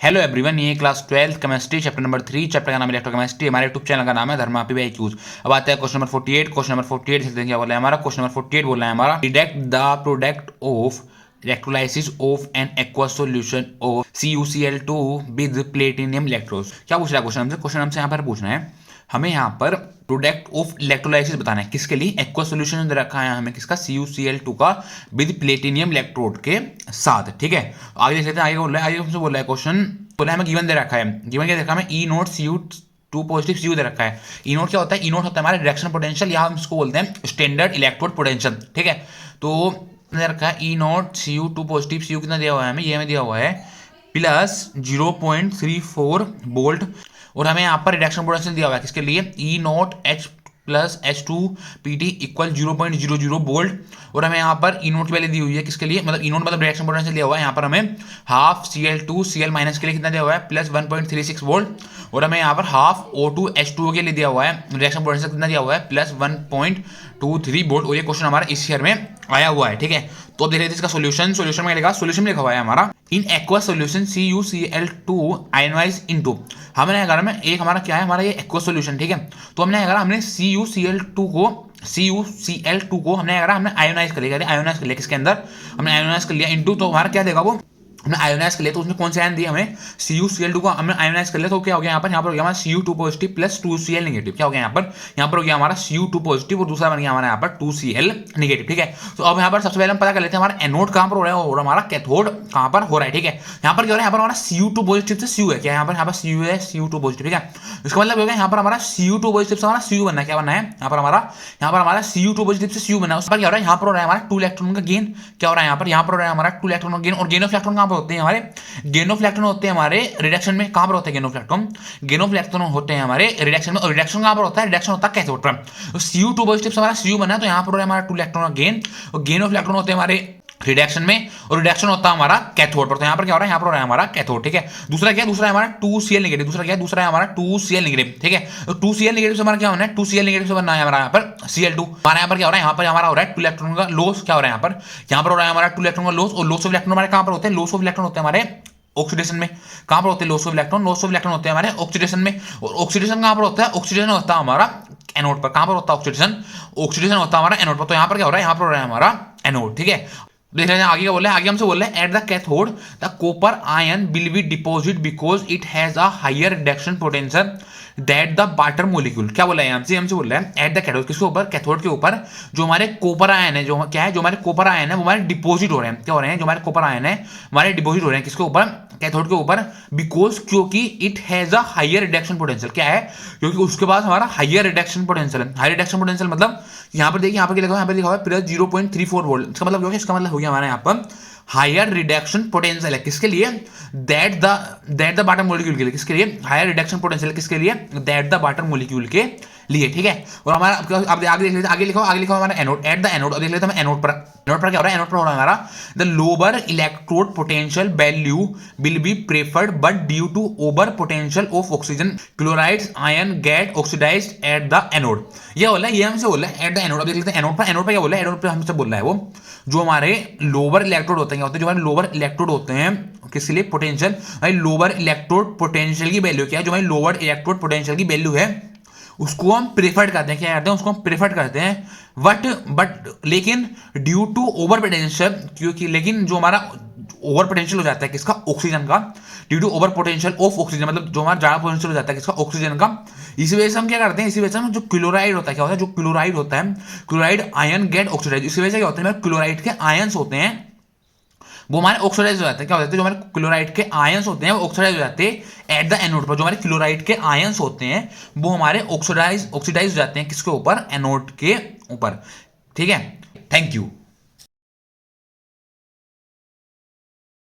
Hello everyone, ये class 12 chemistry chapter number 3, chapter का नाम इलेक्ट्रोकेमिस्ट्री। हमारे यूट्यूब चैनल का नाम है धर्मा पी क्यूज। अब आता है क्वेश्चन नंबर 48। क्वेश्चन नंबर 48 देखते हैं क्या बोला है हमारा। क्वेश्चन नंबर 48 बोला है हमारा, deduct the product of electrolysis of N aqua solution of CuCl2 with platinum electrodes. क्या पूछ रहा है क्वेश्चन हमसे? क्वेश्चन हमसे यहाँ पर पूछना है, हमें यहाँ पर प्रोडक्ट ऑफ इलेक्ट्रोलाइसिस बताना है। किसके लिए? एक्वा सॉल्यूशन दे रखा है हमें, किसका? CuCl2 का विद प्लेटिनियम इलेक्ट्रोड के साथ। ठीक है, आगे देख लेते हैं। आगे बोल रहा है, आगे हमसे बोल रहा है क्वेश्चन, बोला है हमें गिवन दे रखा है। गिवन क्या देखा हमें? E0 Cu2 पॉजिटिव Cu दे रखा है। E0 क्या होता है? E0 होता है हमारा रिडक्शन पोटेंशियल, या हम इसको बोलते हैं स्टैंडर्ड इलेक्ट्रोड पोटेंशियल। ठीक है, तो दे रखा है E0 Cu2 पॉजिटिव Cu कितना दिया हुआ है हमें? ये हमें दिया हुआ है प्लस 0.34 वोल्ट, और हमें यहाँ पर रिडक्शन पोटेंशियल दिया हुआ है किसके लिए? E0 H plus H2 PT equal 0.00 volt, और हमें यहाँ पर E0 की वैल्यू दी हुई है किसके लिए? मतलब E0 मतलब रिडक्शन पोटेंशियल दिया हुआ है। यहाँ पर हमें हाफ Cl2 Cl माइनस के लिए कितना दिया हुआ है? प्लस 1.36 वोल्ट, और हमें यहाँ पर हाफ O2 H2O के लिए दिया हुआ है रिडक्शन पोटेंशियल कितना दिया हुआ है? प्लस 1.23 वोल्ट, और ये क्वेश्चन हमारा इस ईयर में आया हुआ है। ठीक है, तो अब देख लेते हैं इसका सोल्यूशन। सोल्यूशन में लिखा, सोल्यूशन में लिखा हुआ है हमारा, in aqua solution CuCl2 ionise into. हमने अगर में एक हमारा क्या है, हमारा ये एक्वा सोल्यूशन। ठीक है, तो हमने अगर हमने CuCl2 को हमने अगर हमने आयोनाइज कर लिया, आयोनाइज कर लिया किसके अंदर? हमने आयोनाइज कर लिया इनटू, तो हमारा क्या देगा वो? हमने आयोनाइज कर लिया, तो उसने कौन से आयन दिए हमें? CuCl2 को हमने आयोनाइज कर लिया, तो क्या हो गया यहाँ पर? यहाँ पर हो गया हमारा Cu2 positive plus 2Cl negative. क्या हो गया यहाँ पर? यहाँ पर हो गया हमारा Cu2 पॉजिटिव, और दूसरा बन गया हमारा यहाँ पर 2Cl नेगेटिव। ठीक है, तो अब यहाँ पर सबसे पहले हम पता कर लेते हैं हमारा एनोड कहाँ पर हो रहा है और हमारा कैथोड कहाँ पर हो रहा है। ठीक है, यहाँ पर क्या हो रहा है? यहाँ पर हमारा Cu2 पॉजिटिव से Cu है, क्या यहाँ पर? यहाँ पर Cu है, Cu2 पॉजिटिव। ठीक है, इसका मतलब हो गया यहाँ पर हमारा Cu2 पॉजिटिव से हमारा Cu बनना है। क्या बनना है? यहाँ पर हमारा Cu2 पॉजिटिव से Cu बनना है। उस पर क्या हो रहा है? यहाँ पर हो रहा है हमारा 2 इलेक्ट्रॉन का गेन। क्या हो रहा है यहाँ पर? यहाँ पर हो रहा है हमारा 2 इलेक्ट्रॉन का गेन, और गेन ऑफ इलेक्ट्रॉन कहाँ पर होते हैं हमारे? गेन ऑफ इलेक्ट्रॉन होते हैं हमारे रिडक्शन में। कहां पर होते हैं gain of electron? Gain of electron होते हैं हमारे रिडक्शन में, और रिडक्शन कहां पर होता है? रिडक्शन होता है कैथोड पर। तो Cu2 पॉजिटिव से हमारा Cu बना है, तो यहां पर हो रहा है हमारा 2 इलेक्ट्रॉन का गेन, और गेन ऑफ इलेक्ट्रॉन होते हैं हमारे रिडक्शन में, और रिडक्शन होता है हमारा कैथोड पर। तो यहाँ पर क्या हो रहा है? यहाँ पर हो रहा है हमारा कैथोड। ठीक है, दूसरा क्या है? दूसरा है हमारा 2Cl नेगेटिव। दूसरा क्या है? दूसरा है हमारा 2Cl नेगेटिव। ठीक है, तो 2Cl नेगेटिव से हमारा क्या होना है? 2Cl नेगेटिव से बनना है हमारा यहाँ पर Cl2। हमारा यहाँ पर क्या हो रहा है? यहाँ पर हमारा हो रहा है 2 इलेक्ट्रॉन का लॉस। क्या हो रहा है यहाँ पर? यहाँ पर हो रहा है हमारा 2 इलेक्ट्रॉन का लॉस, और लॉस ऑफ इलेक्ट्रॉन हमारे कहाँ पर होते हैं? लॉस ऑफ इलेक्ट्रॉन होते हैं हमारे ऑक्सीडेशन में। कहां पर होते हैं loss of electron? Loss of electron होते हैं हमारे ऑक्सीडेशन में, और ऑक्सीडेशन कहां पर होता है? ऑक्सीडेशन होता है हमारा एनोड पर। कहां पर होता है ऑक्सीडेशन? ऑक्सीडेशन होता है हमारा एनोड पर। तो यहां पर क्या हो रहा है? यहां पर हो रहा है हमारा एनोड। ठीक है, देख रहे हैं आगे क्या बोल रहा है? आगे हमसे बोल रहे हैं, at the cathode the copper ion will be deposit because it has a higher reduction potential that the water molecule. क्या बोला है हमसे बोल रहा है एट द कैथोड, किसके ऊपर? कैथोड के ऊपर जो हमारे कॉपर आयन है, जो क्या है? जो हमारे कॉपर आयन है वो हमारे डिपॉजिट हो रहे हैं। क्या हो रहे हैं? जो हमारे कॉपर आयन है हमारे डिपॉजिट हो रहे हैं किसके ऊपर? कैथोड के ऊपर। बिकॉज, क्योंकि it has a higher reduction potential. क्या है? क्योंकि उसके पास हमारा हायर रिडक्शन पोटेंशियल है। हायर रिडक्शन पोटेंशियल मतलब यहाँ पर देखिए, यहाँ पर क्या लिखा हुआ है? यहाँ पर लिखा हुआ है प्लस 0.34 वोल्ट। इसका मतलब क्या है? इसका मतलब हो गया हमारे यहाँ पर हायर रिडक्शन पोटेंशियल है किसके लिए? दैट द वाटर मॉलिक्यूल के लिए। किसके लिए? हायर रिडक्शन पोटेंशियल किसके लिए? दैट द वाटर मॉलिक्यूल के लिए। ठीक है, और हमारा अब आगे देख लेते हैं, आगे लिखो हमारा एनोड, एट द एनोड। देख लेते हैं हम एनोड पर। एनोड पर क्या हो रहा है? एनोड पर हो रहा है हमारा the lower electrode potential value will be preferred but due to over potential of oxygen chlorides ion get oxidised at the anode. ये बोला है, ये हमसे बोला है एट द एनोड। अब देख लेते हैं एनोड पर। एनोड पर क्या बोला है? एनोड पर हमसे बोल रहा है वो जो हमारे लोअर इलेक्ट्रोड होते हैं, क्या होते हैं? जो हमारे लोअर इलेक्ट्रोड होते हैं किसके लिए? पोटेंशियल। भाई लोअर इलेक्ट्रोड पोटेंशियल की वैल्यू क्या है? जो हमारी लोअर इलेक्ट्रोड पोटेंशियल की वैल्यू है उसको हम प्रेफर्ड करते हैं। क्या करते हैं? उसको हम प्रेफर्ड करते हैं बट लेकिन ड्यू टू ओवर पोटेंशियल, क्योंकि लेकिन जो हमारा ओवर पोटेंशियल हो जाता है किसका? ऑक्सीजन का। Due to over potential of oxygen, मतलब जो हमारा ज्यादा पोटेंशियल हो जाता है किसका? ऑक्सीजन का। इसी वजह से हम क्या करते हैं? इसी वजह से हम जो क्लोराइड होता है, क्या होता है? जो क्लोराइड होता है, क्लोराइड आयन गेट ऑक्सीडाइज। इसी वजह से क्या होता है? क्लोराइड के आयंस होते हैं वो हमारे ऑक्सीडाइज हो जाते हैं। क्या हो जाते हैं? जो हमारे क्लोराइड के आयंस होते हैं वो ऑक्सीडाइज हो जाते हैं एट द एनोड पर। जो हमारे क्लोराइड के आयंस होते हैं वो हमारे ऑक्सीडाइज हो जाते हैं किसके ऊपर? एनोड के ऊपर। ठीक है, थैंक यू।